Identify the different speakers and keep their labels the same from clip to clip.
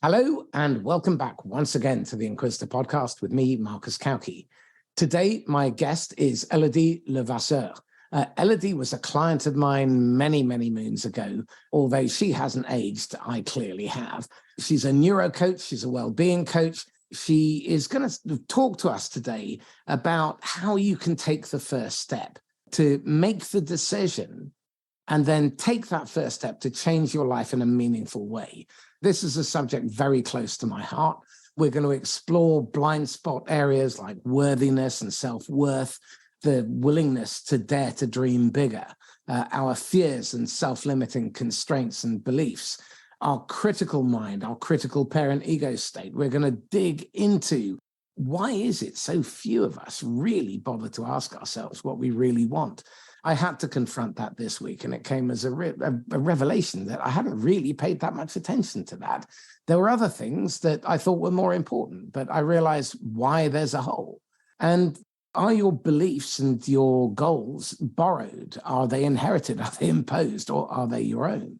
Speaker 1: Hello and welcome back once again to the Inquisitor podcast with me, Marcus Kauke. Today, my guest is Elodie Lavasseur. Elodie was a client of mine many, many moons ago. Although she hasn't aged, I clearly have. She's a neurocoach. She's a well-being coach. She is going to talk to us today about how you can take the first step to make the decision and then take that first step to change your life in a meaningful way. This is a subject very close to my heart. We're going to explore blind spot areas like worthiness and self-worth, the willingness to dare to dream bigger, our fears and self-limiting constraints and beliefs, our critical mind, our critical parent ego state. We're going to dig into why is it so few of us really bother to ask ourselves what we really want. I had to confront that this week, and it came as a revelation that I hadn't really paid that much attention to that. There were other things that I thought were more important, but I realized why there's a hole. And are your beliefs and your goals borrowed? Are they inherited? Are they imposed? Or are they your own?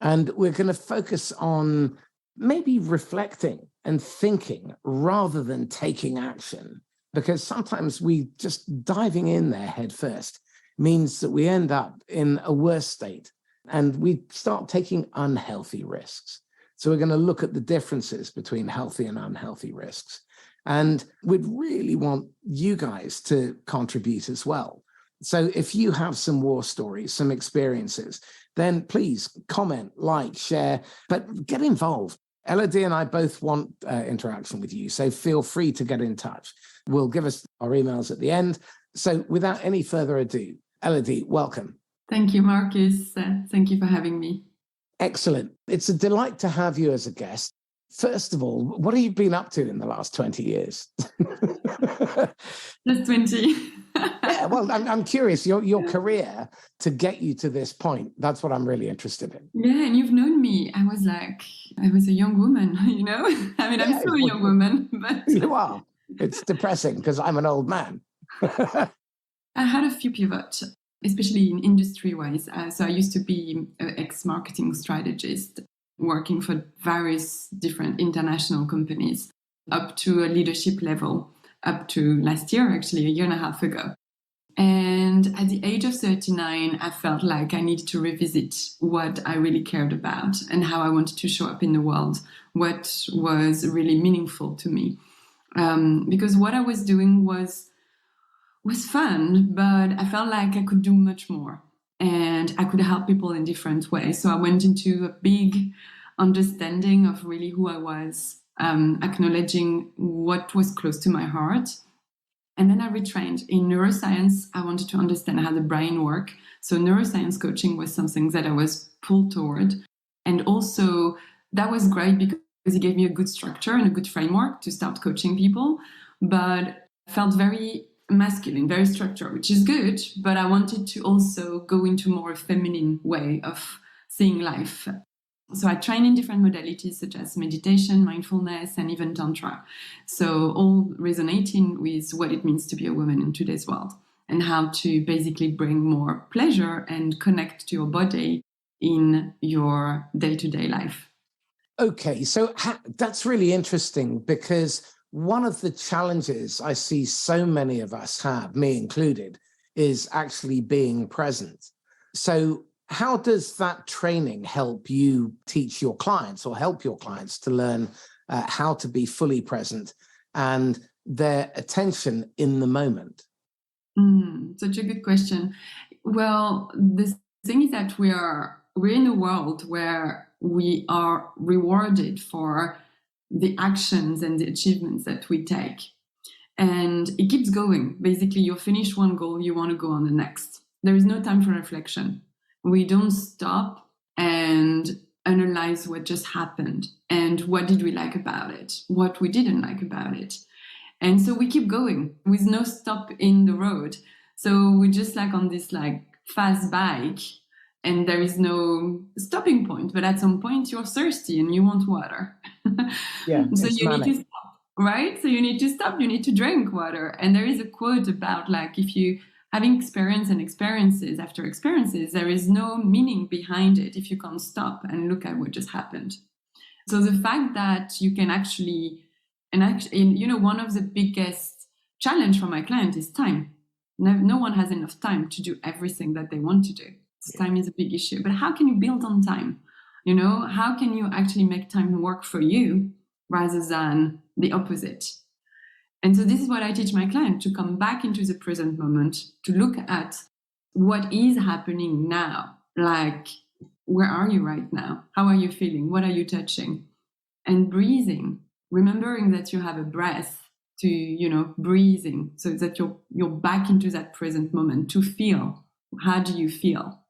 Speaker 1: And we're going to focus on maybe reflecting and thinking rather than taking action, because sometimes we just diving in there head first means that we end up in a worse state and we start taking unhealthy risks. So we're going to look at the differences between healthy and unhealthy risks. And we'd really want you guys to contribute as well. So if you have some war stories, some experiences, then please comment, like, share, but get involved. Elodie and I both want interaction with you, so feel free to get in touch. We'll give us our emails at the end. So without any further ado, Elodie, welcome.
Speaker 2: Thank you, Marcus. Thank you for having me.
Speaker 1: Excellent. It's a delight to have you as a guest. First of all, what have you been up to in the last 20 years?
Speaker 2: Just 20.
Speaker 1: Yeah, well, I'm curious, your career to get you to this point, that's what I'm really interested in.
Speaker 2: Yeah, and you've known me. I was a young woman, you know? I mean, I'm still a young woman. But
Speaker 1: You are. It's depressing because I'm an old man.
Speaker 2: I had a few pivots, especially in industry-wise. So I used to be an ex-marketing strategist working for various different international companies up to a leadership level, up to last year, actually, a year and a half ago. And at the age of 39, I felt like I needed to revisit what I really cared about and how I wanted to show up in the world, what was really meaningful to me. Because what I was doing was fun, but I felt like I could do much more and I could help people in different ways. So I went into a big understanding of really who I was, acknowledging what was close to my heart. And then I retrained in neuroscience. I wanted to understand how the brain works. So neuroscience coaching was something that I was pulled toward. And also that was great because it gave me a good structure and a good framework to start coaching people, but I felt very masculine, very structured, which is good, but I wanted to also go into more a feminine way of seeing life. So I train in different modalities such as meditation, mindfulness, and even Tantra. So all resonating with what it means to be a woman in today's world and how to basically bring more pleasure and connect to your body in your day-to-day life.
Speaker 1: Okay, so that's really interesting because one of the challenges I see so many of us have, me included, is actually being present. So how does that training help you teach your clients or help your clients to learn how to be fully present and their attention in the moment?
Speaker 2: Such a good question. Well, the thing is that we're in a world where we are rewarded for the actions and the achievements that we take. And it keeps going. Basically, you finish one goal, you want to go on the next. There is no time for reflection. We don't stop and analyze what just happened and what did we like about it, what we didn't like about it. And so we keep going with no stop in the road. So we're just on this fast bike and there is no stopping point. But at some point you're thirsty and you want water.
Speaker 1: Yeah,
Speaker 2: so you need to stop, right? So you need to stop, you need to drink water. And there is a quote about if you having experience and experiences after experiences, there is no meaning behind it if you can't stop and look at what just happened. So the fact that you can actually, one of the biggest challenge for my client is time. No one has enough time to do everything that they want to do. So time is a big issue. But how can you build on time? How can you actually make time work for you rather than the opposite? And so this is what I teach my client, to come back into the present moment, to look at what is happening now. Like, where are you right now? How are you feeling? What are you touching? And breathing, remembering that you have a breath to, breathing, so that you're back into that present moment to feel. How do you feel?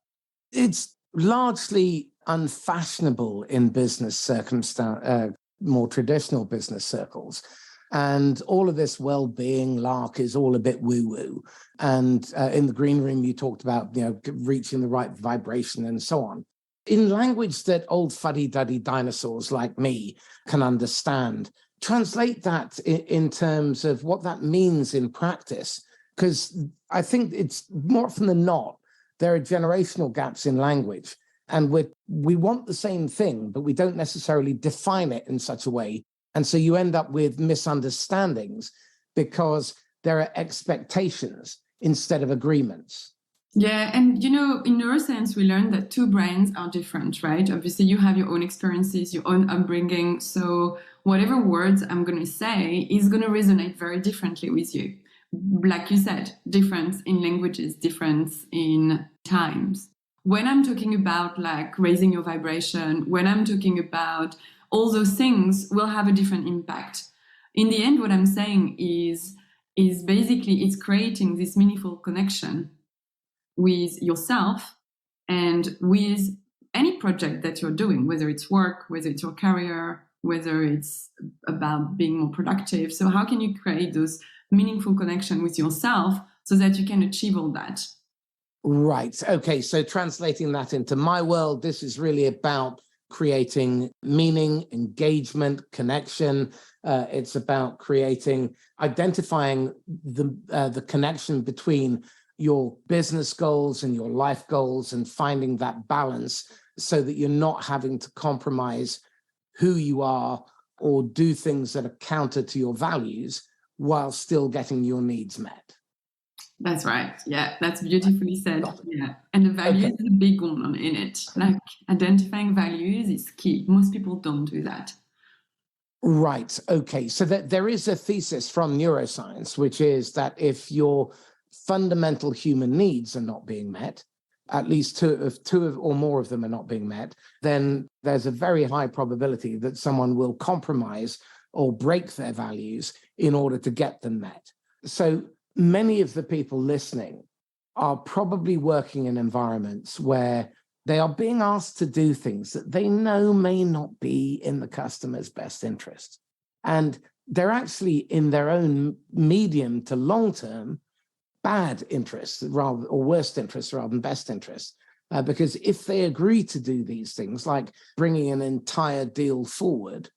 Speaker 1: It's largely unfashionable in business circumstance, more traditional business circles. And all of this well-being lark is all a bit woo-woo. And in the green room, you talked about, reaching the right vibration and so on. In language that old fuddy-duddy dinosaurs like me can understand, translate that in terms of what that means in practice. Because I think it's more often than not, there are generational gaps in language. And we want the same thing, but we don't necessarily define it in such a way. And so you end up with misunderstandings because there are expectations instead of agreements.
Speaker 2: Yeah. And, in neuroscience, we learned that two brains are different, right? Obviously, you have your own experiences, your own upbringing. So whatever words I'm going to say is going to resonate very differently with you. Like you said, difference in languages, difference in times. When I'm talking about like raising your vibration, when I'm talking about all those things, will have a different impact. In the end, what I'm saying is basically it's creating this meaningful connection with yourself and with any project that you're doing, whether it's work, whether it's your career, whether it's about being more productive. So how can you create those meaningful connection with yourself so that you can achieve all that?
Speaker 1: Right. Okay. So translating that into my world, this is really about creating meaning, engagement, connection. It's about identifying the connection between your business goals and your life goals and finding that balance so that you're not having to compromise who you are or do things that are counter to your values while still getting your needs met.
Speaker 2: That's right. Yeah, that's beautifully said. Yeah. And the values is a big one in it. Like identifying values is key. Most people don't do that.
Speaker 1: Right. Okay. So there is a thesis from neuroscience, which is that if your fundamental human needs are not being met, at least two or more of them are not being met, then there's a very high probability that someone will compromise or break their values in order to get them met. So many of the people listening are probably working in environments where they are being asked to do things that they know may not be in the customer's best interest. And they're actually in their own medium to long term bad interests or worst interests rather than best interests. Because if they agree to do these things, like bringing an entire deal forward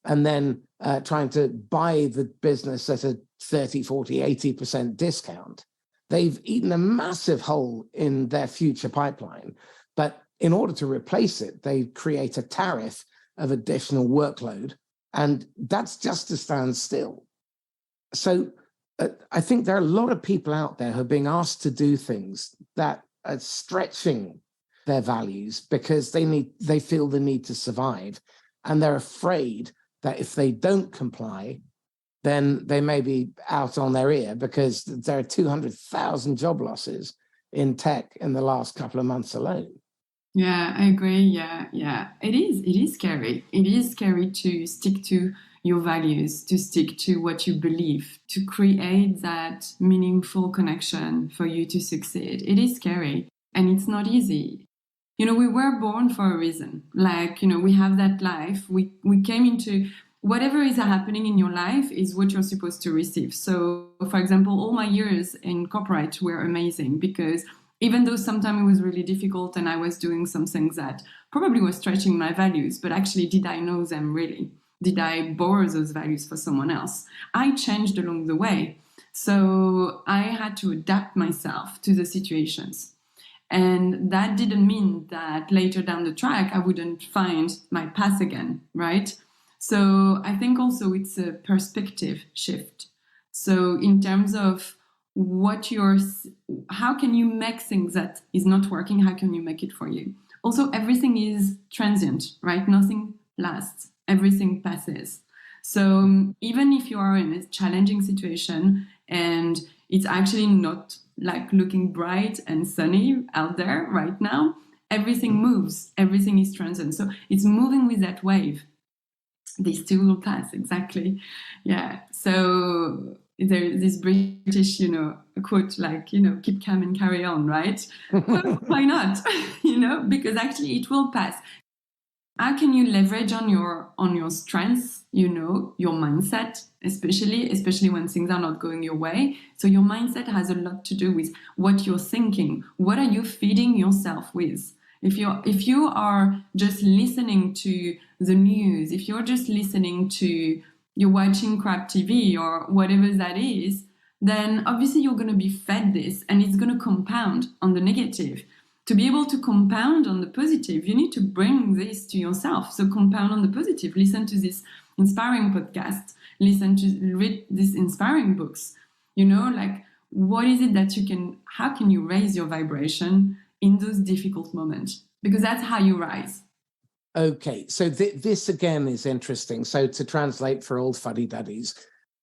Speaker 1: and then trying to buy the business at a 30, 40, 80% discount, they've eaten a massive hole in their future pipeline. But in order to replace it, they create a tariff of additional workload, and that's just to stand still. So I think there are a lot of people out there who are being asked to do things that are stretching their values because they feel the need to survive, and they're afraid that if they don't comply, then they may be out on their ear because there are 200,000 job losses in tech in the last couple of months alone.
Speaker 2: Yeah, I agree. Yeah. It is scary. It is scary to stick to your values, to stick to what you believe, to create that meaningful connection for you to succeed. It is scary and it's not easy. We were born for a reason. Like, we have that life. We came into whatever is happening in your life is what you're supposed to receive. So, for example, all my years in corporate were amazing because even though sometimes it was really difficult and I was doing some things that probably were stretching my values, but actually, did I know them really? Did I borrow those values for someone else? I changed along the way. So I had to adapt myself to the situations. And that didn't mean that later down the track, I wouldn't find my path again, right? So I think also it's a perspective shift. So in terms of how can you make things that is not working, how can you make it for you? Also, everything is transient, right? Nothing lasts, everything passes. So even if you are in a challenging situation and it's actually not like looking bright and sunny out there right now, everything moves, everything is transient. So it's moving with that wave. These two will pass, exactly. Yeah. So there's this British, quote like, keep calm and carry on, right? Well, why not? Because actually it will pass. How can you leverage on your strengths, your mindset, especially when things are not going your way? So your mindset has a lot to do with what you're thinking. What are you feeding yourself with? If you are just listening to the news, if you're just listening to, you're watching crap TV or whatever that is, then obviously you're going to be fed this and it's going to compound on the negative. To be able to compound on the positive, you need to bring this to yourself. So compound on the positive. Listen to this inspiring podcast. Read these inspiring books. What is it that how can you raise your vibration in those difficult moments? Because that's how you rise.
Speaker 1: Okay, so this again is interesting. So to translate for all fuddy-duddies,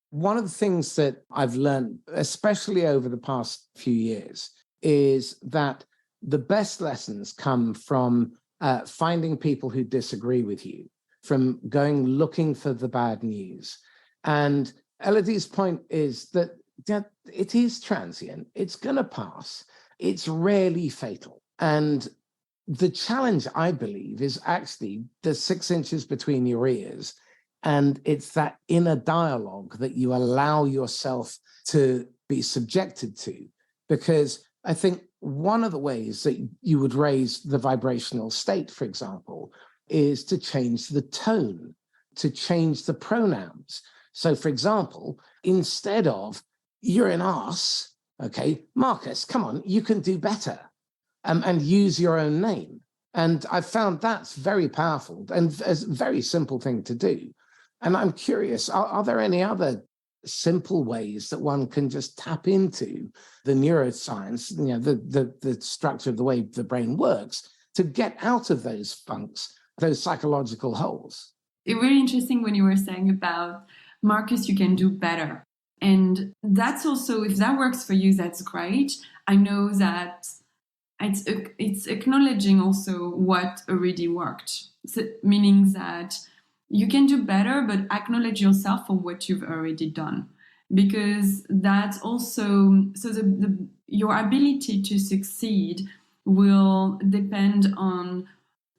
Speaker 1: one of the things that I've learned, especially over the past few years, is that the best lessons come from finding people who disagree with you, from going looking for the bad news. And Elodie's point is that it is transient. It's going to pass. It's rarely fatal. And the challenge, I believe, is actually the 6 inches between your ears. And it's that inner dialogue that you allow yourself to be subjected to. Because I think one of the ways that you would raise the vibrational state, for example, is to change the tone, to change the pronouns. So, for example, instead of "you're an arse," okay, Marcus, come on, you can do better, and use your own name. And I found that's very powerful and a very simple thing to do. And I'm curious, are there any other simple ways that one can just tap into the neuroscience, the structure of the way the brain works, to get out of those funks, those psychological holes?
Speaker 2: It's really interesting when you were saying about, Marcus, you can do better. And that's also, if that works for you, that's great. I know that it's acknowledging also what already worked. So, meaning that you can do better, but acknowledge yourself for what you've already done. Because that's also, so your ability to succeed will depend on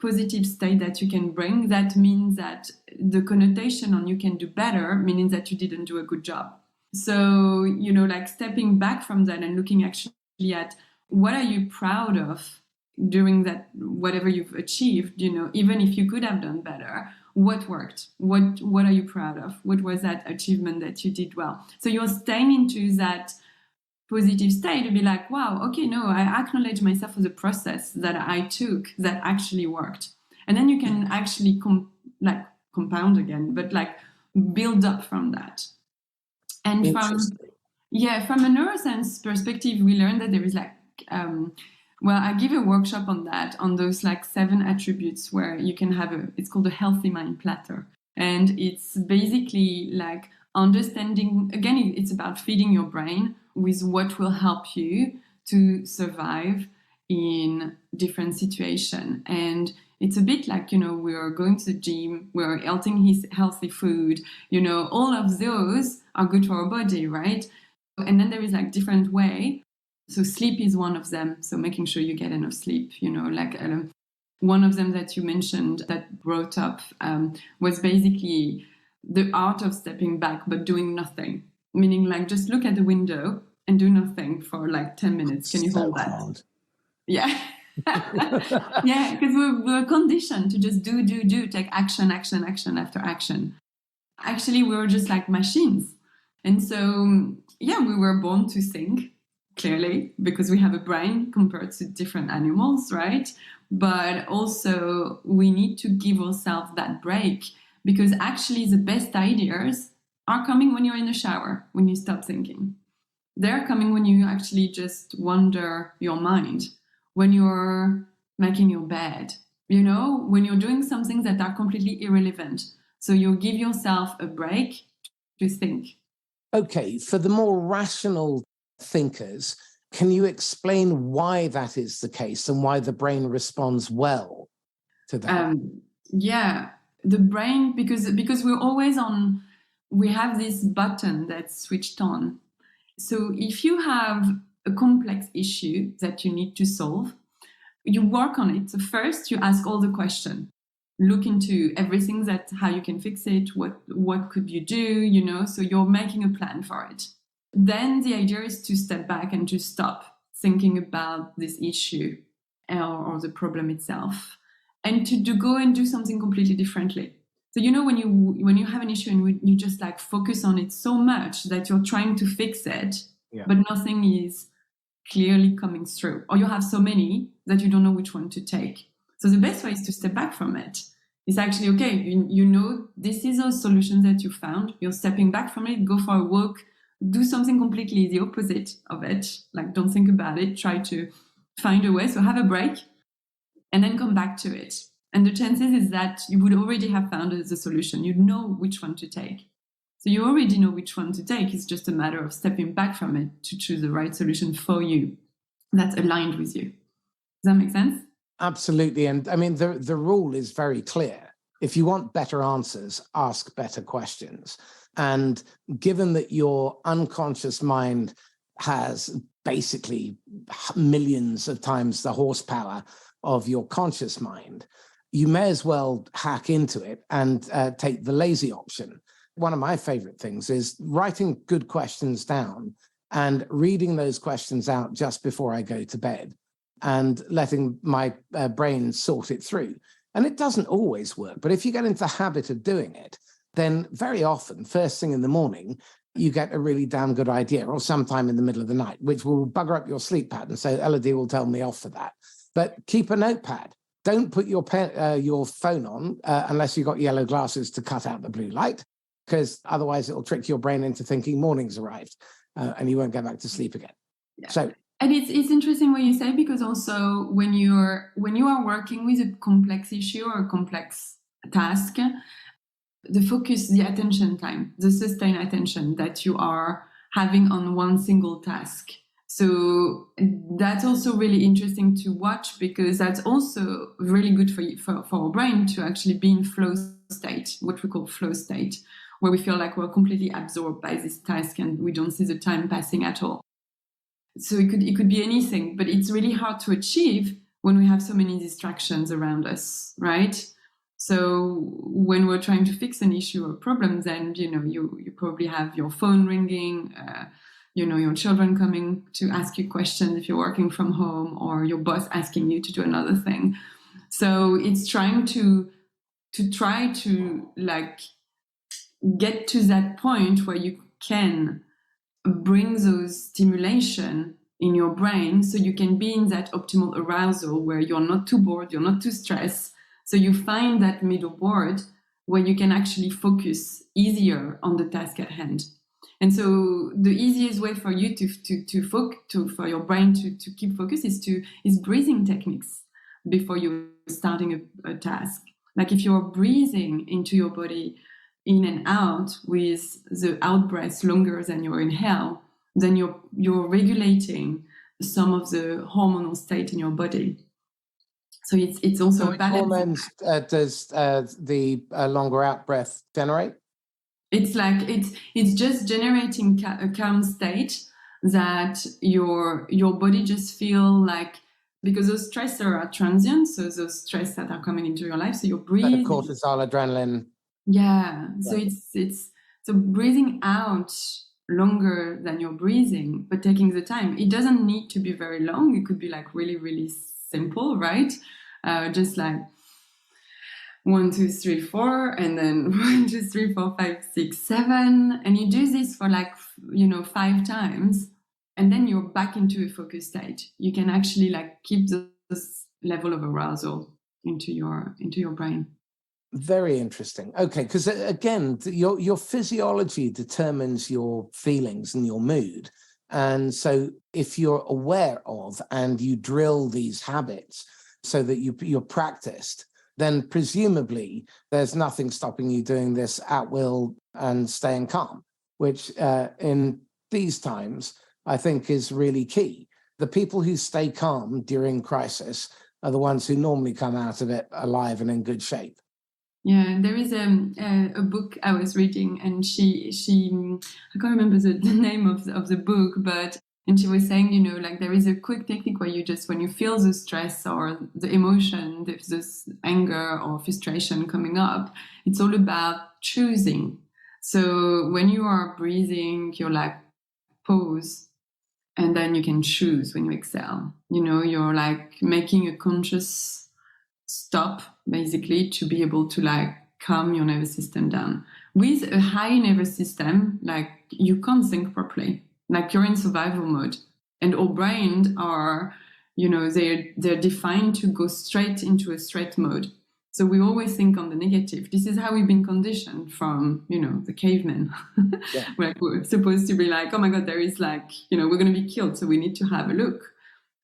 Speaker 2: positive state that you can bring. That means that the connotation on you can do better, meaning that you didn't do a good job. So, like stepping back from that and looking actually at what are you proud of during that, whatever you've achieved, even if you could have done better, what worked? What are you proud of? What was that achievement that you did well? So you're staying into that positive state to be like, wow, okay, no, I acknowledge myself for the process that I took that actually worked. And then you can actually compound again, but like build up from that. And from a neuroscience perspective, we learned that there is I give a workshop on that, on those 7 attributes where you can have it's called a healthy mind platter. And it's basically understanding, again, it's about feeding your brain with what will help you to survive in different situations. And it's a bit like, we're going to the gym, we're eating healthy food, all of those are good for our body, right? And then there is different way. So sleep is one of them. So making sure you get enough sleep, one of them that you mentioned that brought up was basically the art of stepping back, but doing nothing. Meaning just look at the window and do nothing for 10 minutes. Can you hold that?
Speaker 1: Hard.
Speaker 2: Yeah. Yeah, because we're conditioned to just do, take action after action. Actually, we were just like machines. And so, we were born to think, clearly, because we have a brain compared to different animals, right? But also we need to give ourselves that break, because actually the best ideas are coming when you're in the shower, when you stop thinking. They're coming when you actually just wander your mind, when you're making your bed, when you're doing some things that are completely irrelevant. So you give yourself a break to think.
Speaker 1: Okay, for the more rational thinkers, can you explain why that is the case and why the brain responds well to that?
Speaker 2: Yeah, the brain, because we're always on, we have this button that's switched on. So if you have a complex issue that you need to solve, you work on it. So first, you ask all the questions. Look into everything, that how you can fix it, what could you do, so you're making a plan for it. Then the idea is to step back and to stop thinking about this issue or the problem itself, and to go and do something completely differently. So when you have an issue and you just like focus on it so much that you're trying to fix it, but nothing is clearly coming through, or you have so many that you don't know which one to take. So the best way is to step back from it. It's actually, okay, this is a solution that you found. You're stepping back from it, go for a walk, do something completely the opposite of it. Like, don't think about it. Try to find a way. So have a break and then come back to it. And the chances is that you would already have found the solution. You know which one to take. So you already know which one to take. It's just a matter of stepping back from it to choose the right solution for you that's aligned with you. Does that make sense?
Speaker 1: Absolutely. And I mean, the rule is very clear. If you want better answers, ask better questions. And given that your unconscious mind has basically millions of times the horsepower of your conscious mind, you may as well hack into it and take the lazy option. One of my favorite things is writing good questions down and reading those questions out just before I go to bed and letting my brain sort it through. And it doesn't always work, but if you get into the habit of doing it, then very often, first thing in the morning, you get a really damn good idea, or sometime in the middle of the night, which will bugger up your sleep pattern. So Elodie will tell me off for that. But keep a notepad. Don't put your phone on unless you've got yellow glasses to cut out the blue light, because otherwise it'll trick your brain into thinking morning's arrived and you won't go back to sleep again.
Speaker 2: Yeah.
Speaker 1: So,
Speaker 2: and it's interesting what you say, because also when you are working with a complex issue or a complex task, the focus, the attention time, the sustained attention that you are having on one single task. So that's also really interesting to watch, because that's also really good for our brain to actually be in flow state, what we call flow state, where we feel like we're completely absorbed by this task and we don't see the time passing at all. So it could be anything, but it's really hard to achieve when we have so many distractions around us, right? So when we're trying to fix an issue or problem, then you probably have your phone ringing, your children coming to ask you questions if you're working from home, or your boss asking you to do another thing. So it's trying to like get to that point where you can bring those stimulation in your brain, so you can be in that optimal arousal where you're not too bored, you're not too stressed. So you find that middle board where you can actually focus easier on the task at hand. And so the easiest way for you for your brain to keep focus is breathing techniques before you're starting a task. Like if you're breathing into your body in and out with the out breath longer than your inhale, then you're regulating some of the hormonal state in your body. So it's also
Speaker 1: so which hormones does the longer out breath generate?
Speaker 2: It's like it's just generating a calm state that your body just feel like, because those stressors are transient, so those stress that are coming into your life, so you're breathing.
Speaker 1: Like cortisol, adrenaline.
Speaker 2: Yeah. So it's so breathing out longer than you're breathing, but taking the time. It doesn't need to be very long. It could be like really, really simple, right? Just like 1, 2, 3, 4, and then 1, 2, 3, 4, 5, 6, 7, and you do this for like 5 times, and then you're back into a focus state. You can actually like keep this level of arousal into your brain.
Speaker 1: Very interesting. Okay, because again, your physiology determines your feelings and your mood. And so if you're aware of and you drill these habits so that you're practiced, then presumably there's nothing stopping you doing this at will and staying calm, which in these times, I think is really key. The people who stay calm during crisis are the ones who normally come out of it alive and in good shape.
Speaker 2: Yeah, there is a book I was reading, and she I can't remember the name of the book, and she was saying, you know, like there is a quick technique where you just, when you feel the stress or the emotion, this anger or frustration coming up, it's all about choosing. So when you are breathing, you're like pause, and then you can choose when you exhale. You know, you're like making a conscious stop, basically, to be able to like calm your nervous system down. With a high nervous system, like you can't think properly, like you're in survival mode, and our brains are, you know, they're defined to go straight into a threat mode. So we always think on the negative. This is how we've been conditioned from, you know, the cavemen. Yeah. Like we're supposed to be like, oh my God, there is like, you know, we're going to be killed, so we need to have a look.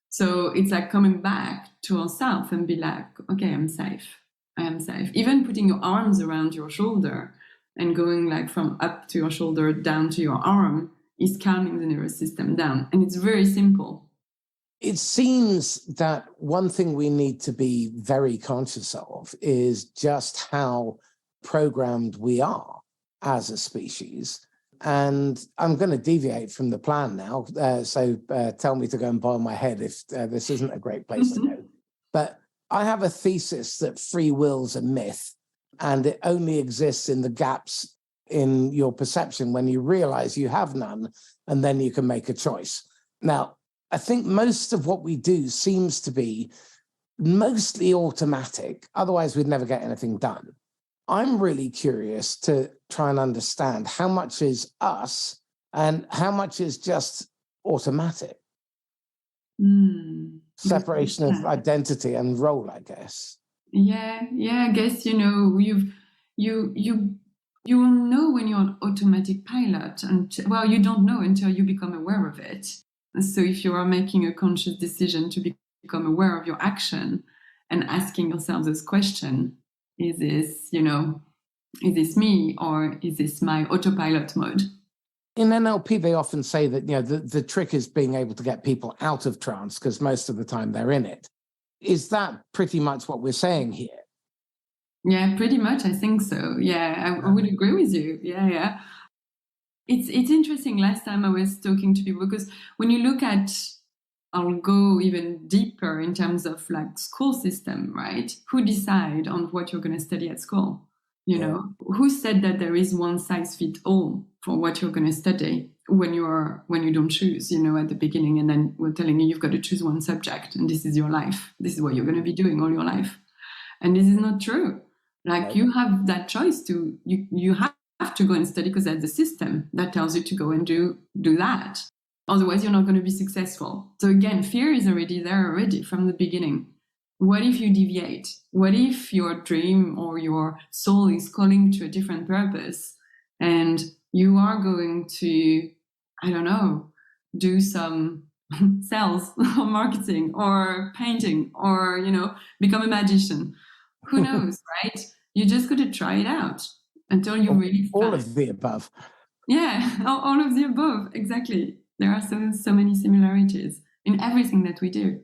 Speaker 2: So it's like coming back to ourselves and be like, okay, I'm safe. I am safe. Even putting your arms around your shoulder and going like from up to your shoulder down to your arm is calming the nervous system down. And it's very simple.
Speaker 1: It seems that one thing we need to be very conscious of is just how programmed we are as a species. And I'm going to deviate from the plan now. So tell me to go and boil my head if this isn't a great place to go. But I have a thesis that free will's a myth, and it only exists in the gaps in your perception when you realize you have none, and then you can make a choice. Now, I think most of what we do seems to be mostly automatic. Otherwise, we'd never get anything done. I'm really curious to try and understand how much is us and how much is just automatic. Separation of identity and role, I guess.
Speaker 2: Yeah. I guess, you know, you will know when you're on automatic pilot, and well, you don't know until you become aware of it. So if you are making a conscious decision to become aware of your action and asking yourself this question, is this, you know, is this me, or is this my autopilot mode?
Speaker 1: In NLP, they often say that, you know, the trick is being able to get people out of trance because most of the time they're in it. Is that pretty much what we're saying here?
Speaker 2: Yeah, pretty much. I think so. Yeah, I would agree with you. Yeah. It's interesting. Last time I was talking to people, because when you look at, I'll go even deeper in terms of like school system, right? Who decide on what you're going to study at school? You know, who said that there is one size fit all for what you're going to study when you don't choose, you know, at the beginning, and then we're telling you you've got to choose one subject and this is your life. This is what you're going to be doing all your life. And this is not true. Like you have that choice to, you have to go and study because that's the system that tells you to go and do that. Otherwise, you're not going to be successful. So again, fear is already there already from the beginning. What if you deviate? What if your dream or your soul is calling to a different purpose and you are going to, I don't know, do some sales or marketing or painting or, you know, become a magician? Who knows, right? You just got to try it out until you really
Speaker 1: all of the above.
Speaker 2: Yeah, all of the above. Exactly. There are so many similarities in everything that we do.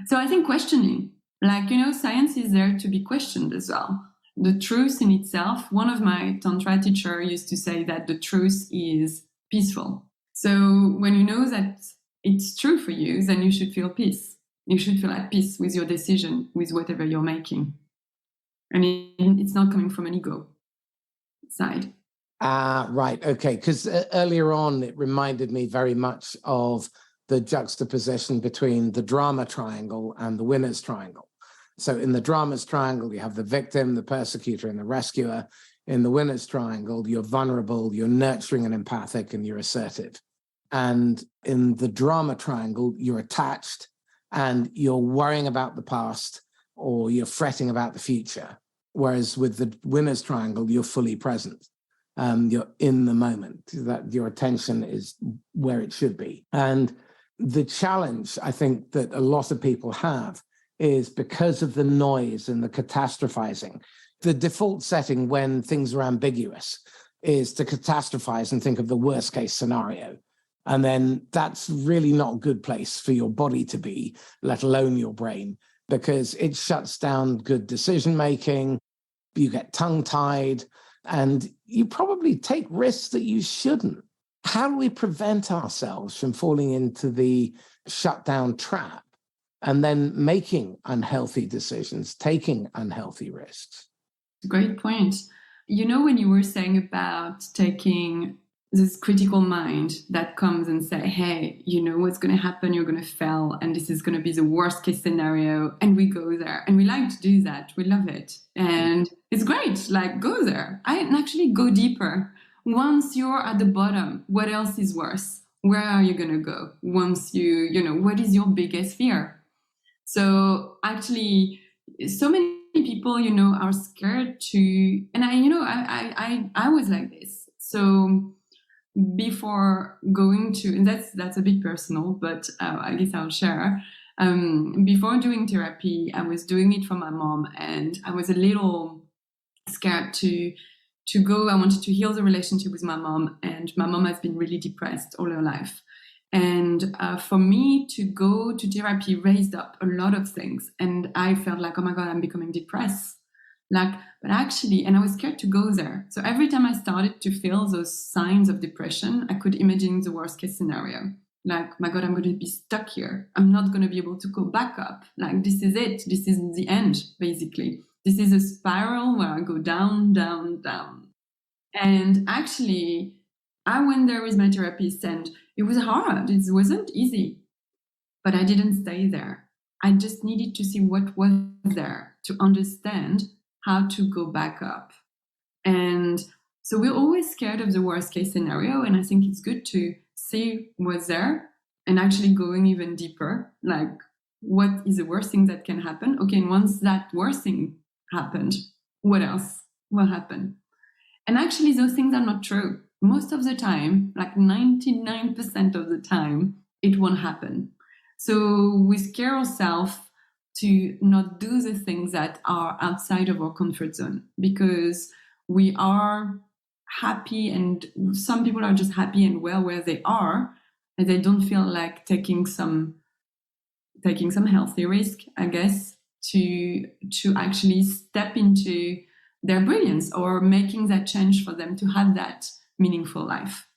Speaker 2: So I think questioning, like, you know, science is there to be questioned as well. The truth in itself, one of my Tantra teachers used to say that the truth is peaceful. So when you know that it's true for you, then you should feel peace. You should feel at peace with your decision, with whatever you're making. And it's not coming from an ego side.
Speaker 1: Right. Okay. Because earlier on, it reminded me very much of the juxtaposition between the drama triangle and the winner's triangle. So in the drama's triangle, you have the victim, the persecutor, and the rescuer. In the winner's triangle, you're vulnerable, you're nurturing and empathic, and you're assertive. And in the drama triangle, you're attached and you're worrying about the past or you're fretting about the future. Whereas with the winner's triangle, you're fully present. You're in the moment, that your attention is where it should be. And the challenge, I think, that a lot of people have is because of the noise and the catastrophizing. The default setting when things are ambiguous is to catastrophize and think of the worst case scenario. And then that's really not a good place for your body to be, let alone your brain, because it shuts down good decision making. You get tongue-tied and you probably take risks that you shouldn't. How do we prevent ourselves from falling into the shutdown trap and then making unhealthy decisions, taking unhealthy risks?
Speaker 2: Great point. You know, when you were saying about taking this critical mind that comes and say, hey, you know what's going to happen, you're going to fail, and this is going to be the worst case scenario, and we go there. And we like to do that. We love it. And it's great. Like, go there. And actually go deeper. Once you're at the bottom, what else is worse? Where are you going to go? Once you know, what is your biggest fear? So actually, so many people, you know, are scared to, and I was like this. So before going to, and that's a bit personal, but I guess I'll share. Before doing therapy, I was doing it for my mom, and I was a little scared to go. I wanted to heal the relationship with my mom, and my mom has been really depressed all her life. And for me to go to therapy raised up a lot of things, and I felt like, oh my God, I'm becoming depressed. But actually, and I was scared to go there. So every time I started to feel those signs of depression, I could imagine the worst case scenario. Like, my God, I'm going to be stuck here. I'm not going to be able to go back up. Like, this is it. This is the end, basically. This is a spiral where I go down, down, down. And actually, I went there with my therapist, and it was hard. It wasn't easy. But I didn't stay there. I just needed to see what was there to understand how to go back up. And so we're always scared of the worst case scenario. And I think it's good to see what's there and actually going even deeper. Like, what is the worst thing that can happen? Okay, and once that worst thing happened, what else will happen? And actually, those things are not true. Most of the time, like 99% of the time, it won't happen. So we scare ourselves to not do the things that are outside of our comfort zone because we are happy, and some people are just happy and well where they are, and they don't feel like taking some healthy risk, I guess, to actually step into their brilliance or making that change for them to have that meaningful life.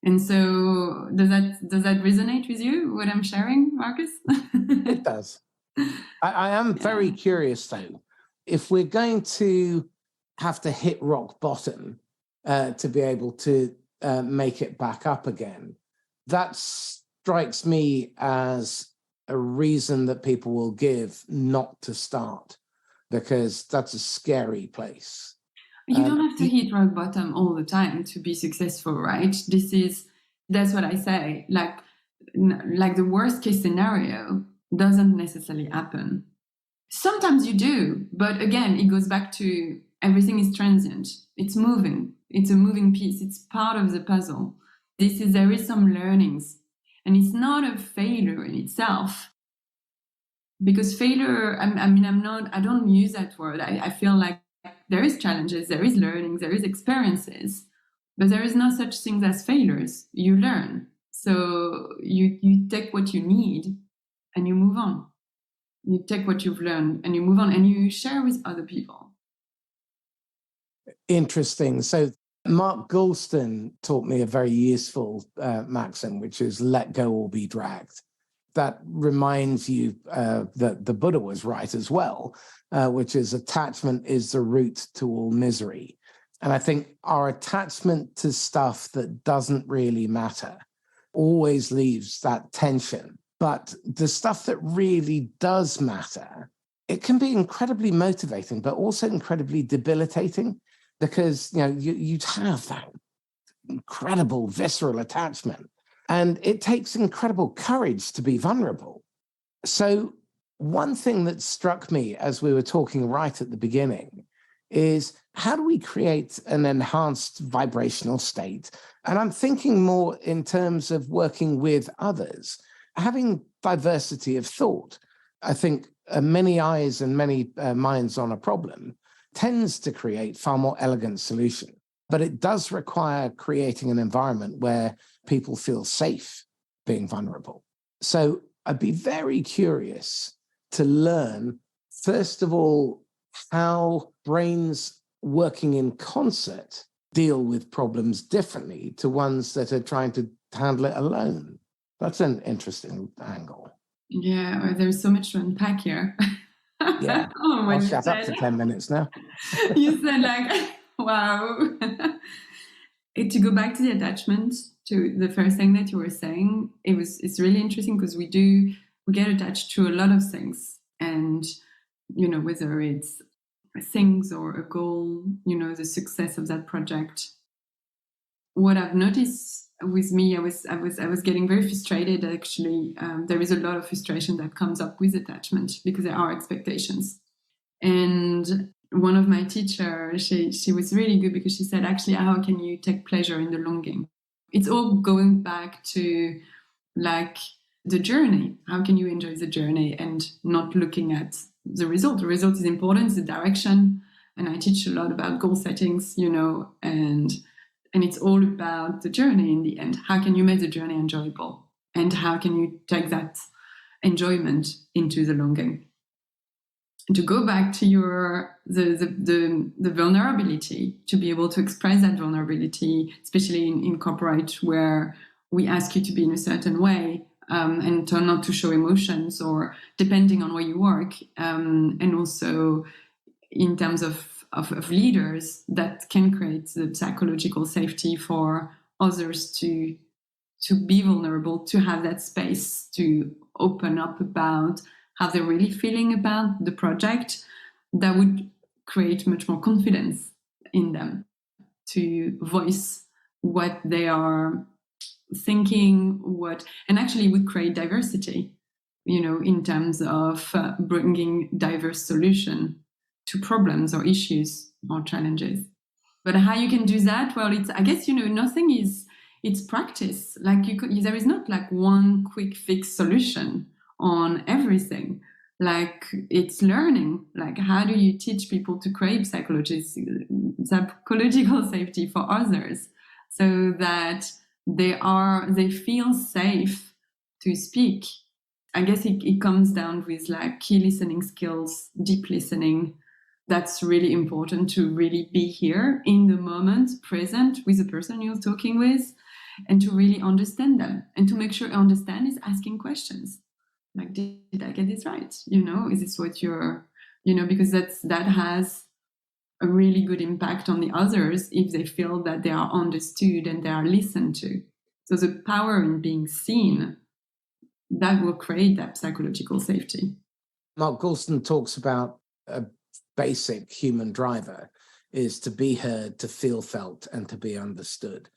Speaker 2: And so does that resonate with you, what I'm sharing, Marcus?
Speaker 1: It does. I am very curious, though, if we're going to have to hit rock bottom to be able to make it back up again, that strikes me as a reason that people will give not to start, because that's a scary place.
Speaker 2: You don't have to hit rock bottom all the time to be successful, right? That's what I say. Like the worst case scenario doesn't necessarily happen. Sometimes you do, but again, it goes back to everything is transient. It's moving. It's a moving piece. It's part of the puzzle. There is some learnings, and it's not a failure in itself. Because failure, I don't use that word. I feel like there is challenges, there is learnings, there is experiences, but there is no such thing as failures. You learn. So you take what you need and you move on. You take what you've learned and you move on and you share with other people.
Speaker 1: Interesting. So Mark Goulston taught me a very useful maxim, which is let go or be dragged. That reminds you that the Buddha was right as well, which is attachment is the root to all misery. And I think our attachment to stuff that doesn't really matter always leaves that tension. But the stuff that really does matter, it can be incredibly motivating, but also incredibly debilitating, because you'd have that incredible visceral attachment. And it takes incredible courage to be vulnerable. So one thing that struck me as we were talking right at the beginning is, how do we create an enhanced vibrational state? And I'm thinking more in terms of working with others, having diversity of thought. I think many eyes and many minds on a problem tends to create far more elegant solution. But it does require creating an environment where people feel safe being vulnerable. So I'd be very curious to learn, first of all, how brains working in concert deal with problems differently to ones that are trying to handle it alone. That's an interesting angle.
Speaker 2: Yeah, well, there's so much to unpack here.
Speaker 1: Yeah, I'll shut up for 10 minutes now.
Speaker 2: You said like, wow. To go back to the attachment, to the first thing that you were saying, it's really interesting because we get attached to a lot of things. And, whether it's things or a goal, the success of that project. What I've noticed with me, I was getting very frustrated. Actually, there is a lot of frustration that comes up with attachment because there are expectations. And one of my teachers, she was really good because she said, actually, how can you take pleasure in the longing? It's all going back to like the journey. How can you enjoy the journey and not looking at the result? The result is important, the direction. And I teach a lot about goal settings, and it's all about the journey in the end. How can you make the journey enjoyable? And how can you take that enjoyment into the longing? To go back to the vulnerability, to be able to express that vulnerability, especially in corporate, where we ask you to be in a certain way and to not to show emotions, or depending on where you work, and also in terms of leaders, that can create the psychological safety for others to be vulnerable, to have that space to open up about how they're really feeling about the project. That would create much more confidence in them to voice what they are thinking, and actually would create diversity, in terms of bringing diverse solution to problems or issues or challenges. But how you can do that? Well, I guess, nothing is, it's practice. Like there is not like one quick fix solution on everything. Like it's learning. Like, how do you teach people to create psychological safety for others so that they feel safe to speak? I guess it comes down with like key listening skills, deep listening. That's really important, to really be here in the moment, present with the person you're talking with, and to really understand them. And to make sure understand is asking questions. Like, did I get this right? Is this what you're, because that has a really good impact on the others if they feel that they are understood and they are listened to. So the power in being seen, that will create that psychological safety.
Speaker 1: Mark Goulston talks about a basic human driver is to be heard, to feel felt, and to be understood.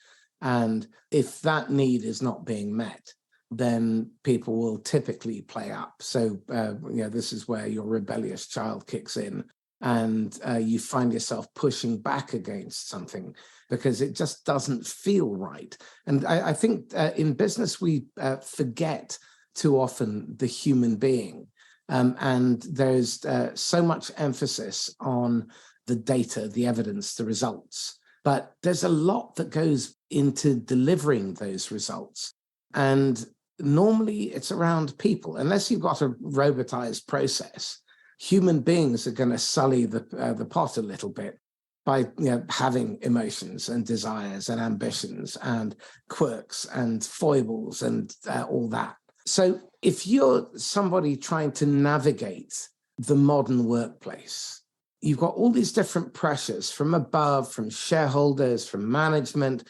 Speaker 1: And if that need is not being met, then people will typically play up. So, this is where your rebellious child kicks in, and you find yourself pushing back against something because it just doesn't feel right. And I think in business, we forget too often the human being. And there's so much emphasis on the data, the evidence, the results. But there's a lot that goes into delivering those results. And normally it's around people. Unless you've got a robotized process, human beings are going to sully the pot a little bit by having emotions and desires and ambitions and quirks and foibles and all that. So if you're somebody trying to navigate the modern workplace, you've got all these different pressures from above, from shareholders, from management,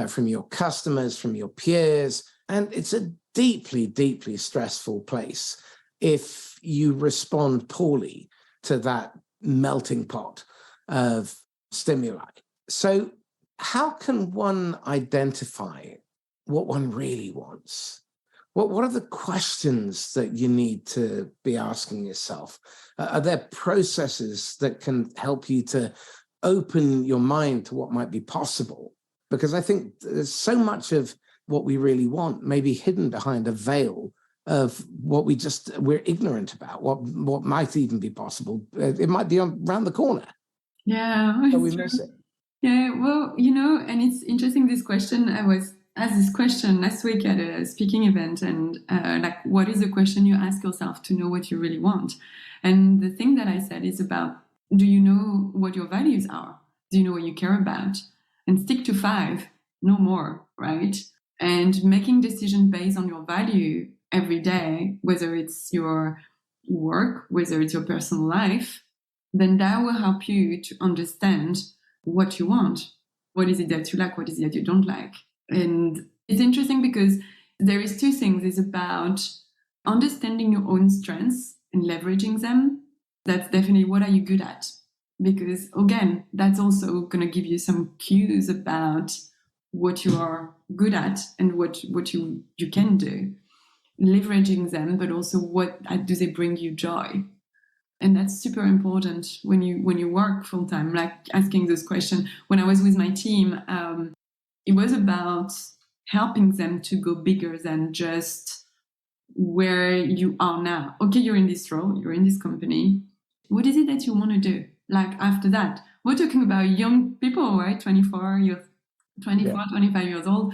Speaker 1: from your customers, from your peers. And it's a deeply, deeply stressful place if you respond poorly to that melting pot of stimuli. So how can one identify what one really wants? What are the questions that you need to be asking yourself? Are there processes that can help you to open your mind to what might be possible? Because I think there's so much of what we really want may be hidden behind a veil of what we're ignorant about, what might even be possible. It might be around the corner.
Speaker 2: Yeah,
Speaker 1: So we miss it.
Speaker 2: Yeah, well, and it's interesting, this question. I was asked this question last week at a speaking event, and what is the question you ask yourself to know what you really want? And the thing that I said is about, do you know what your values are? Do you know what you care about? And stick to 5, no more, right? And making decisions based on your value every day, whether it's your work, whether it's your personal life, then that will help you to understand what you want. What is it that you like? What is it that you don't like? And it's interesting because there is 2 things. It's about understanding your own strengths and leveraging them. That's definitely, what are you good at? Because again, that's also going to give you some cues about what you are good at and what you can do. Leveraging them, but also what do they bring you joy? And that's super important when you work full time, like asking those questions. When I was with my team, it was about helping them to go bigger than just where you are now. Okay, you're in this role, you're in this company. What is it that you want to do? Like after that, we're talking about young people, right? 25 years old.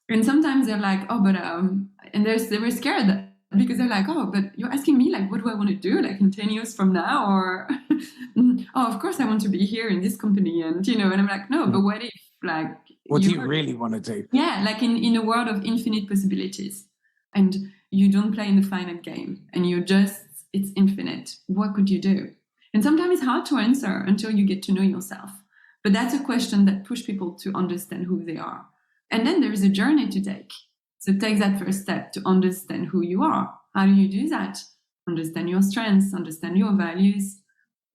Speaker 2: And sometimes they're like, oh, but, and they were scared because they're like, oh, but you're asking me, like, what do I want to do, like in 10 years from now? Or, oh, of course I want to be here in this company. And, and I'm like, no, but what if, like...
Speaker 1: What do you really want to do?
Speaker 2: Yeah, like in a world of infinite possibilities. And you don't play in the finite game. And it's infinite. What could you do? And sometimes it's hard to answer until you get to know yourself. But that's a question that pushes people to understand who they are. And then there is a journey to take. So take that first step to understand who you are. How do you do that? Understand your strengths, understand your values,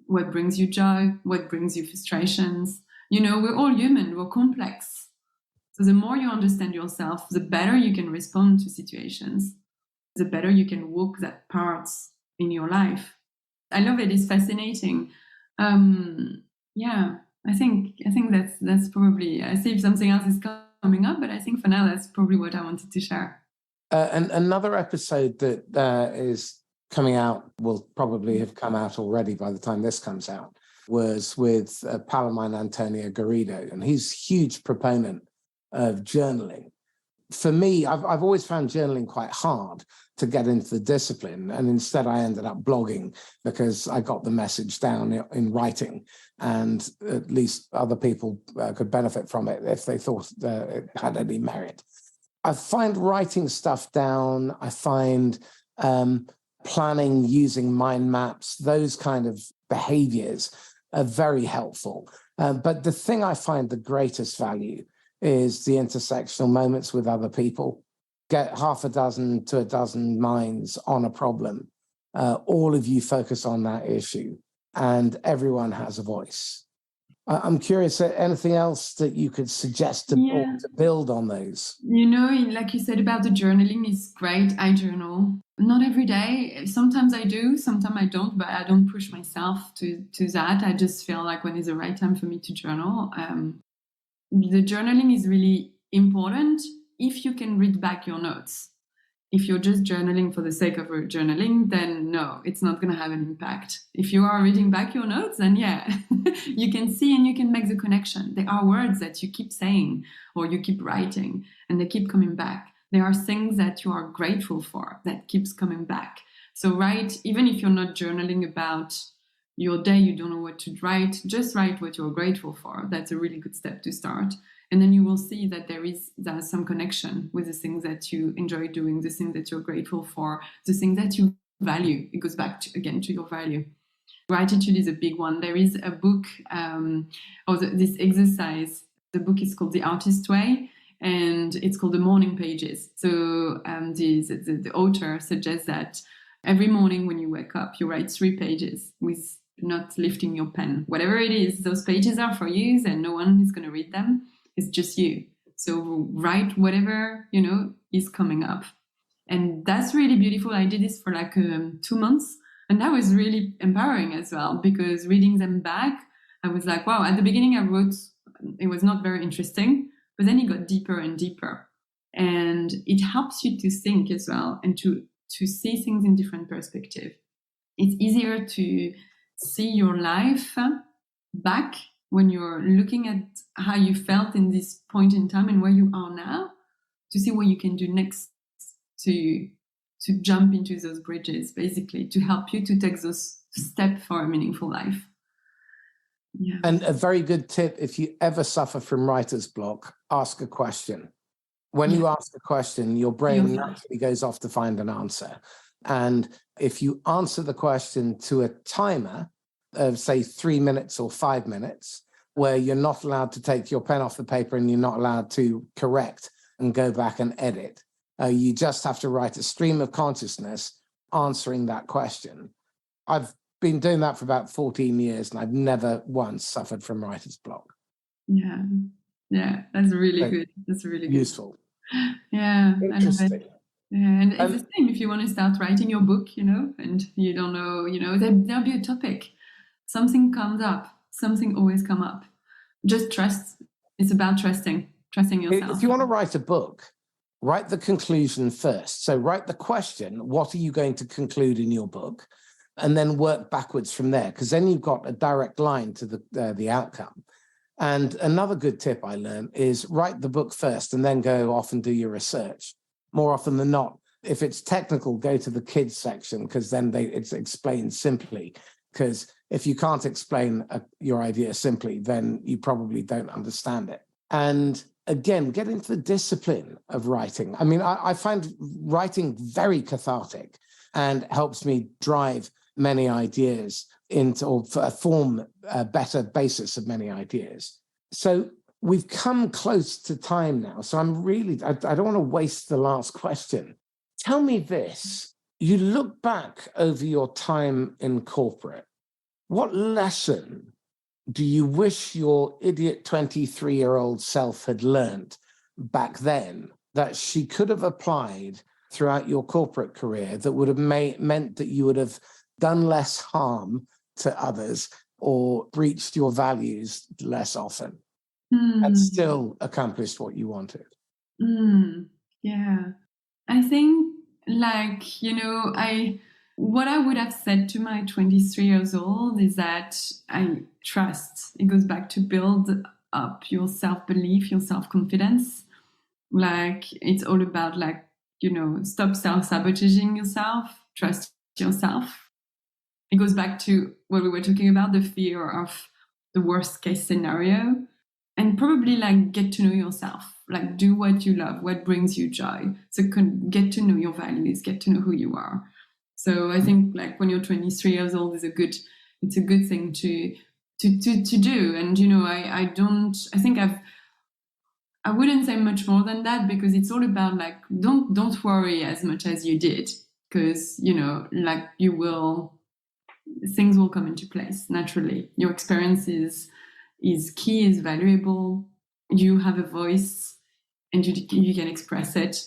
Speaker 2: what brings you joy, what brings you frustrations. We're all human, we're complex. So the more you understand yourself, the better you can respond to situations, the better you can walk that parts in your life. I love it. It's fascinating. Yeah, I think that's probably, I see if something else is coming up, but I think for now, that's probably what I wanted to share.
Speaker 1: And another episode that is coming out, will probably have come out already by the time this comes out, was with a pal of mine, Antonio Garrido, and he's a huge proponent of journaling. For me, I've always found journaling quite hard to get into the discipline, and instead I ended up blogging because I got the message down in writing, and at least other people could benefit from it if they thought it had any merit. I find writing stuff down, I find planning using mind maps, those kind of behaviors are very helpful. But the thing I find the greatest value is the intersectional moments with other people. Get half a dozen to a dozen minds on a problem. All of you focus on that issue, and everyone has a voice. I'm curious, anything else that you could suggest to build on those?
Speaker 2: Like you said about the journaling is great. I journal. Not every day. Sometimes I do, sometimes I don't, but I don't push myself to that. I just feel like when is the right time for me to journal. The journaling is really important if you can read back your notes. If you're just journaling for the sake of journaling, then no, it's not going to have an impact. If you are reading back your notes, then yeah, you can see and you can make the connection. There are words that you keep saying or you keep writing and they keep coming back. There are things that you are grateful for that keeps coming back. So write, even if you're not journaling about your day, you don't know what to write, just write what you're grateful for. That's a really good step to start. And then you will see that there's some connection with the things that you enjoy doing, the things that you're grateful for, the things that you value. It goes back again to your value. Gratitude is a big one. There is a book, this exercise. The book is called The Artist Way, and it's called The Morning Pages. So the author suggests that every morning when you wake up, you write 3 pages with not lifting your pen. Whatever it is, those pages are for you, and no one is going to read them. It's just you. So write whatever, is coming up. And that's really beautiful. I did this for like 2 months. And that was really empowering as well, because reading them back, I was like, wow, at the beginning I wrote, it was not very interesting, but then it got deeper and deeper. And it helps you to think as well and to see things in different perspective. It's easier to see your life back when you're looking at how you felt in this point in time and where you are now, to see what you can do next to jump into those bridges, basically, to help you to take those steps for a meaningful life. Yeah.
Speaker 1: And a very good tip, if you ever suffer from writer's block, ask a question. When you ask a question, your brain naturally goes off to find an answer. And if you answer the question to a timer of, say, 3 minutes or 5 minutes, where you're not allowed to take your pen off the paper and you're not allowed to correct and go back and edit, you just have to write a stream of consciousness answering that question. I've been doing that for about 14 years and I've never once suffered from writer's block.
Speaker 2: Yeah, that's really good. That's really good.
Speaker 1: Useful.
Speaker 2: Yeah,
Speaker 1: interesting.
Speaker 2: And it's the same if you want to start writing your book, and you don't know, there'll be a topic. Something comes up. Something always comes up. Just trust. It's about trusting yourself.
Speaker 1: If you want to write a book, write the conclusion first. So write the question, what are you going to conclude in your book? And then work backwards from there, because then you've got a direct line to the outcome. And another good tip I learned is write the book first and then go off and do your research. More often than not, if it's technical, go to the kids section, because then it's explained simply. Because if you can't explain your idea simply, then you probably don't understand it. And again, get into the discipline of writing. I mean, I find writing very cathartic and helps me drive many ideas into, or form a better basis of many ideas. So we've come close to time now. So I don't want to waste the last question. Tell me this, you look back over your time in corporate, what lesson do you wish your idiot 23-year-old self had learned back then that she could have applied throughout your corporate career that would have meant that you would have done less harm to others or breached your values less often and still accomplished what you wanted?
Speaker 2: Yeah. I think, what I would have said to my 23 years old is that I trust. It goes back to build up your self-belief, your self-confidence. It's all about stop self-sabotaging yourself, trust yourself. It goes back to what we were talking about, the fear of the worst case scenario, and probably get to know yourself, do what you love, what brings you joy. So get to know your values, get to know who you are. So I think when you're 23 years old it's a good thing to do. And, I wouldn't say much more than that, because it's all about don't worry as much as you did, because, things will come into place naturally. Your experience is key, is valuable. You have a voice and you can express it.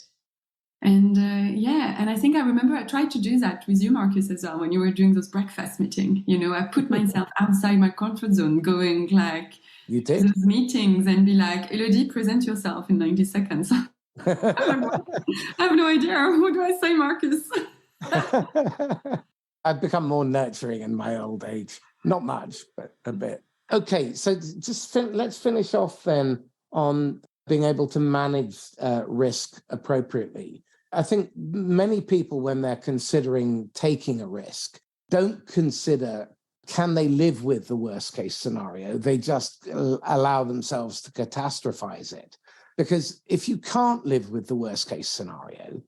Speaker 2: And and I think I remember I tried to do that with you, Marcus, as well, when you were doing those breakfast meetings. I put myself outside my comfort zone, going
Speaker 1: you did
Speaker 2: those meetings and be like, Elodie, present yourself in 90 seconds. I have no idea. What do I say, Marcus?
Speaker 1: I've become more nurturing in my old age. Not much, but a bit. Okay, so let's finish off then on being able to manage risk appropriately. I think many people, when they're considering taking a risk, don't consider, can they live with the worst case scenario? They just allow themselves to catastrophize it. Because if you can't live with the worst case scenario,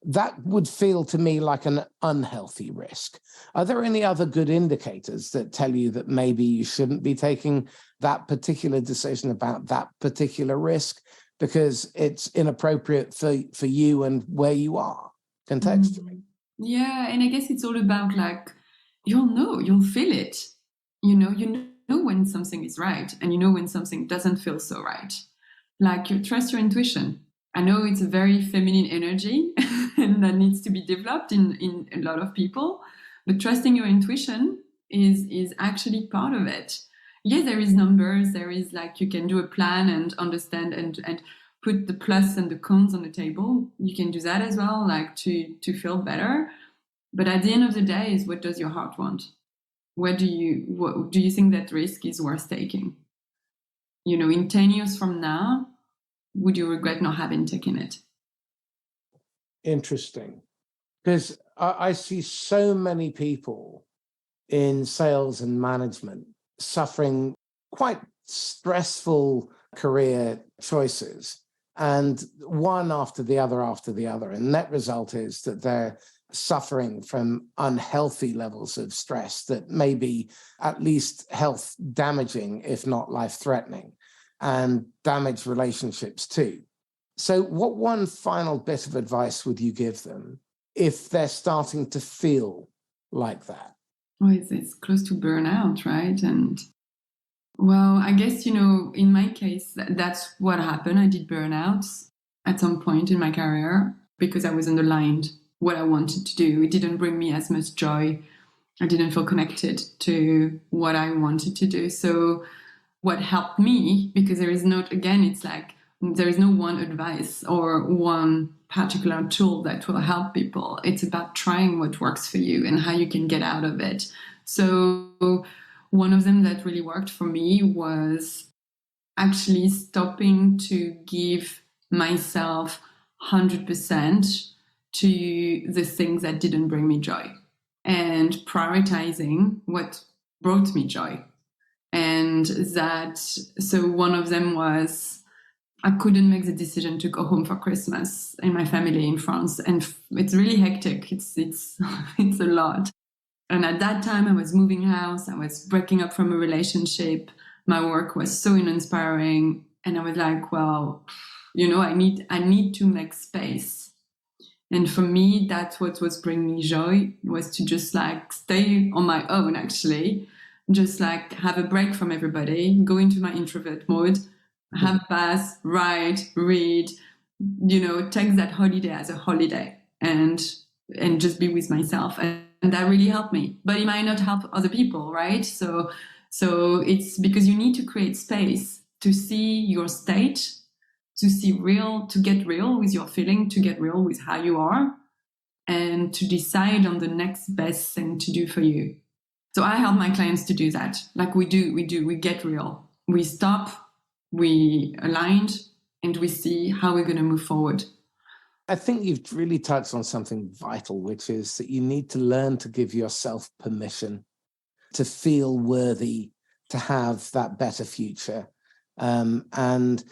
Speaker 1: that would feel to me like an unhealthy risk. Are there any other good indicators that tell you that maybe you shouldn't be taking that particular decision about that particular risk because it's inappropriate for you and where you are contextually?
Speaker 2: Yeah, and I guess it's all about you'll feel it. You know when something is right, and when something doesn't feel so right. like you trust your intuition. I know it's a very feminine energy and that needs to be developed in a lot of people, but trusting your intuition is actually part of it. Yes, there is numbers, there is like you can do a plan and understand and put the plus and the cons on the table. You can do that as well, like to feel better. But at the end of the day is, what does your heart want? What do you think that risk is worth taking? In 10 years from now, would you regret not having taken it?
Speaker 1: Interesting. Because I see so many people in sales and management suffering quite stressful career choices, and one after the other. And net result is that they're suffering from unhealthy levels of stress that may be at least health damaging, if not life threatening, and damage relationships too. So what one final bit of advice would you give them if they're starting to feel like that?
Speaker 2: Well, it's close to burnout, right? And well, I guess, in my case, that's what happened. I did burnout at some point in my career because I wasn't aligned what I wanted to do. It didn't bring me as much joy. I didn't feel connected to what I wanted to do. So what helped me, because there is not, again, it's like there is no one advice or one particular tool that will help people. It's about trying what works for you and how you can get out of it. So one of them that really worked for me was actually stopping to give myself 100% to the things that didn't bring me joy and prioritizing what brought me joy. And so one of them was I couldn't make the decision to go home for Christmas in my family in France. And it's really hectic. It's it's a lot. And at that time, I was moving house. I was breaking up from a relationship. My work was so uninspiring. And I was like, well, I need to make space. And for me, that's what was bringing me joy, was to just like stay on my own, actually. Just like have a break from everybody, go into my introvert mode, have a bath, write, read, take that holiday as a holiday and just be with myself. And that really helped me. But it might not help other people, right? So it's because you need to create space to see your state, to get real with your feeling, to get real with how you are, and to decide on the next best thing to do for you. So I help my clients to do that. Like we get real. We stop, we aligned, and we see how we're going to move forward.
Speaker 1: I think you've really touched on something vital, which is that you need to learn to give yourself permission to feel worthy, to have that better future, and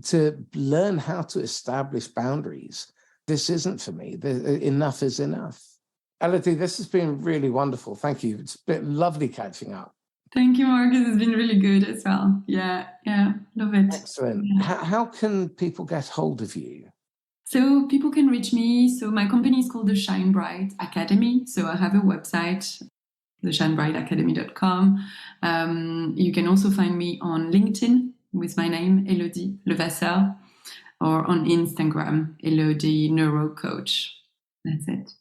Speaker 1: to learn how to establish boundaries. This isn't for me. Enough is enough. Elodie, this has been really wonderful. Thank you. It's been lovely catching up.
Speaker 2: Thank you, Marcus. It's been really good as well. Yeah, love it.
Speaker 1: Excellent.
Speaker 2: Yeah.
Speaker 1: How can people get hold of you?
Speaker 2: So people can reach me. So my company is called the Shine Bright Academy. So I have a website, theshinebrightacademy.com. You can also find me on LinkedIn with my name, Elodie Lavasseur, or on Instagram, Elodie Neurocoach. That's it.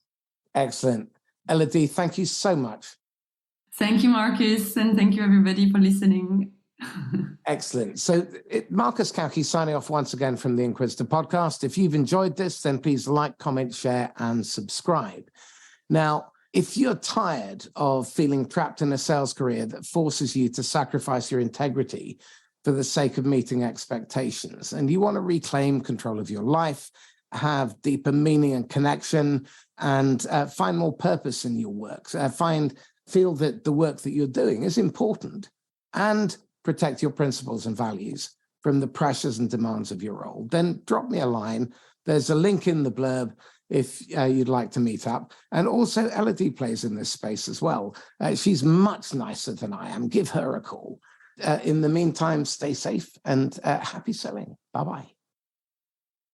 Speaker 1: Excellent. Elodie, thank you so much.
Speaker 2: Thank you, Marcus, and thank you, everybody, for listening.
Speaker 1: Excellent. So Marcus Kauke signing off once again from the Inquisitor podcast. If you've enjoyed this, then please like, comment, share, and subscribe. Now, if you're tired of feeling trapped in a sales career that forces you to sacrifice your integrity for the sake of meeting expectations, and you want to reclaim control of your life, have deeper meaning and connection, and find more purpose in your work, feel that the work that you're doing is important, and protect your principles and values from the pressures and demands of your role, then drop me a line. There's a link in the blurb if you'd like to meet up. And also Elodie plays in this space as well. She's much nicer than I am. Give her a call. In the meantime, stay safe and happy selling. Bye-bye.